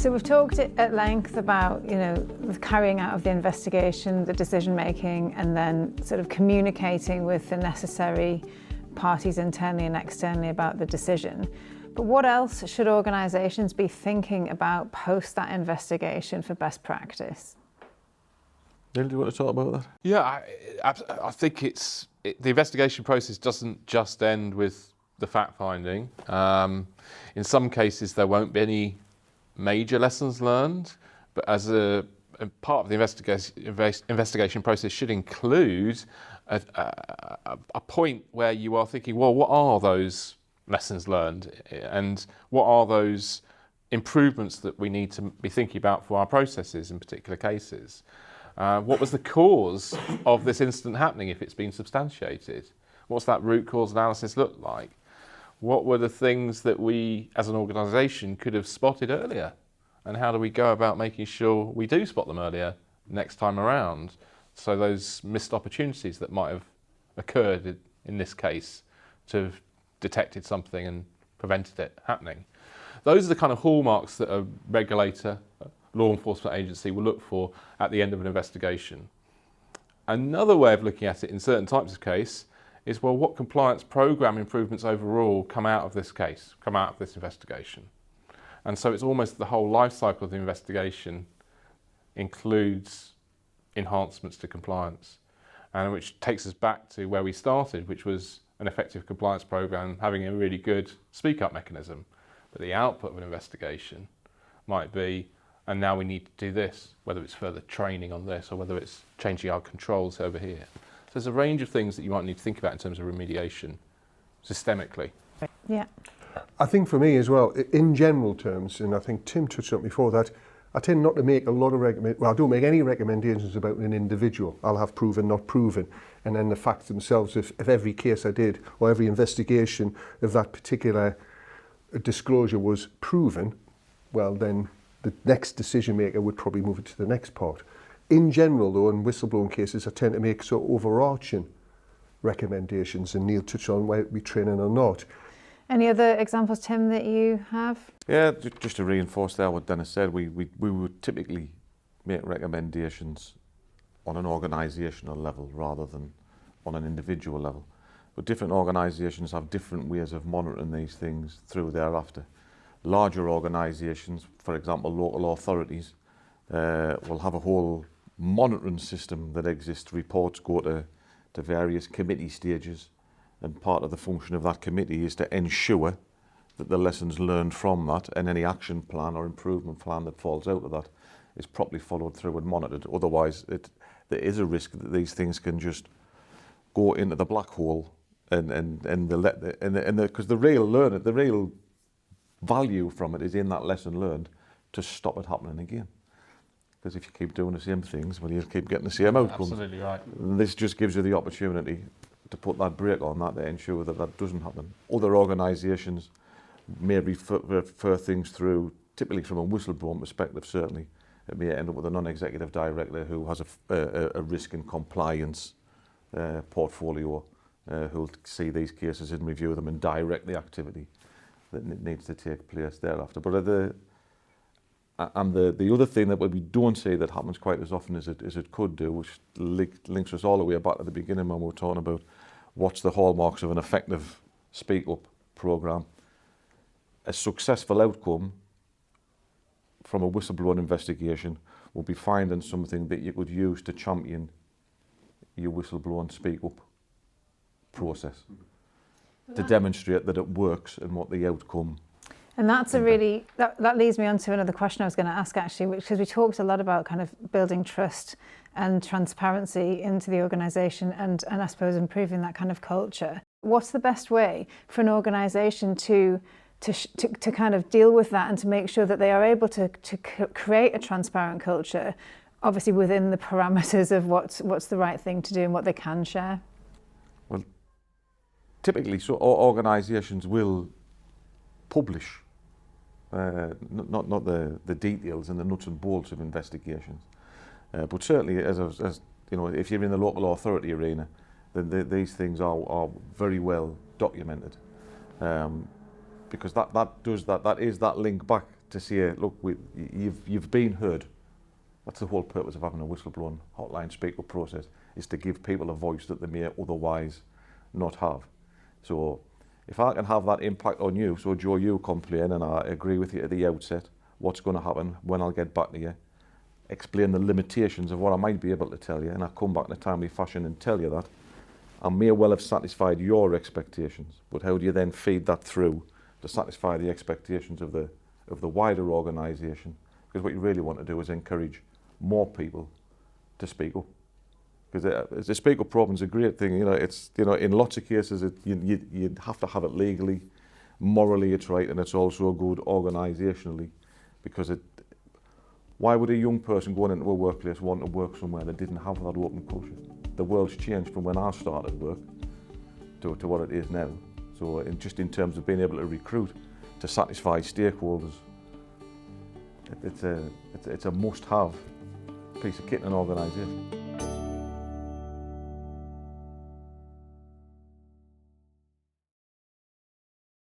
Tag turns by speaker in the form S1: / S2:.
S1: So we've talked at length about, the carrying out of the investigation, the decision making, and then sort of communicating with the necessary parties internally and externally about the decision. But what else should organisations be thinking about post that investigation for best practice?
S2: Neil, do you want to talk about that?
S3: Yeah, I think the investigation process doesn't just end with the fact-finding. In some cases, there won't be any major lessons learned, but as a part of the investigation process should include a point where you are thinking, well, what are those lessons learned, and what are those improvements that we need to be thinking about for our processes in particular cases? What was the cause of this incident happening if it's been substantiated? What's that root cause analysis look like? What were the things that we as an organisation could have spotted earlier? And how do we go about making sure we do spot them earlier next time around? So those missed opportunities that might have occurred in this case to have detected something and prevented it happening. Those are the kind of hallmarks that a regulator, law enforcement agency will look for at the end of an investigation. Another way of looking at it in certain types of case is, well, what compliance program improvements overall come out of this case, come out of this investigation? And so it's almost the whole life cycle of the investigation includes enhancements to compliance, and which takes us back to where we started, which was an effective compliance program having a really good speak up mechanism. But the output of an investigation might be, and now we need to do this, whether it's further training on this or whether it's changing our controls over here. So there's a range of things that you might need to think about in terms of remediation systemically.
S1: Yeah.
S4: I think for me as well, in general terms, and I think Tim touched on it before, that I tend not to make a lot of I don't make any recommendations about an individual. I'll have proven, not proven. And then the facts themselves, if every case I did or every investigation of that particular disclosure was proven, well then the next decision maker would probably move it to the next part. In general though, in whistleblowing cases, I tend to make sort of overarching recommendations, and Neil touched on whether it be training or not.
S1: Any other examples, Tim, that you have?
S2: Yeah, just to reinforce there what Dennis said, we would typically make recommendations on an organisational level rather than on an individual level. But different organisations have different ways of monitoring these things through thereafter. Larger organisations, for example local authorities, will have a whole monitoring system that exists. Reports go to various committee stages, and part of the function of that committee is to ensure that the lessons learned from that and any action plan or improvement plan that falls out of that is properly followed through and monitored. Otherwise, there is a risk that these things can just go into the black hole, and because the real value from it is in that lesson learned to stop it happening again. Because if you keep doing the same things, well, you keep getting the same outcomes.
S3: Absolutely right.
S2: And this just gives you the opportunity to put that brake on that to ensure that that doesn't happen. Other organisations may refer things through, typically from a whistleblowing perspective, certainly. It may end up with a non-executive director who has a risk and compliance portfolio, who'll see these cases and review them and direct the activity that needs to take place thereafter. But the other thing that we don't see that happens quite as often as it could do, which links us all the way back to the beginning when we were talking about what's the hallmarks of an effective speak up programme. A successful outcome from a whistleblowing investigation will be finding something that you could use to champion your whistleblower speak up process, to demonstrate that it works and what the outcome.
S1: And that's a really, that leads me on to another question I was going to ask actually, because we talked a lot about kind of building trust and transparency into the organisation and I suppose improving that kind of culture. What's the best way for an organisation to kind of deal with that and to make sure that they are able to create a transparent culture, obviously within the parameters of what's the right thing to do and what they can share?
S2: Well, typically, so organisations will publish not the details and the nuts and bolts of investigations, but certainly as you know, if you're in the local authority arena, then these things are very well documented, because that is that link back to say, look, you've been heard. That's the whole purpose of having a whistleblowing hotline speak up process, is to give people a voice that they may otherwise not have. So if I can have that impact on you, so Joe, you complain and I agree with you at the outset, what's going to happen, when I'll get back to you, explain the limitations of what I might be able to tell you, and I come back in a timely fashion and tell you that, I may well have satisfied your expectations, but how do you then feed that through to satisfy the expectations of the wider organisation? Because what you really want to do is encourage more people to speak up. Because the speak up problem's a great thing. It's in lots of cases you'd have to have it legally, morally it's right, and it's also good organisationally. Because why would a young person going into a workplace want to work somewhere that didn't have that open culture? The world's changed from when I started work to what it is now. So just in terms of being able to recruit, to satisfy stakeholders, it's a must-have piece of kit in an organisation.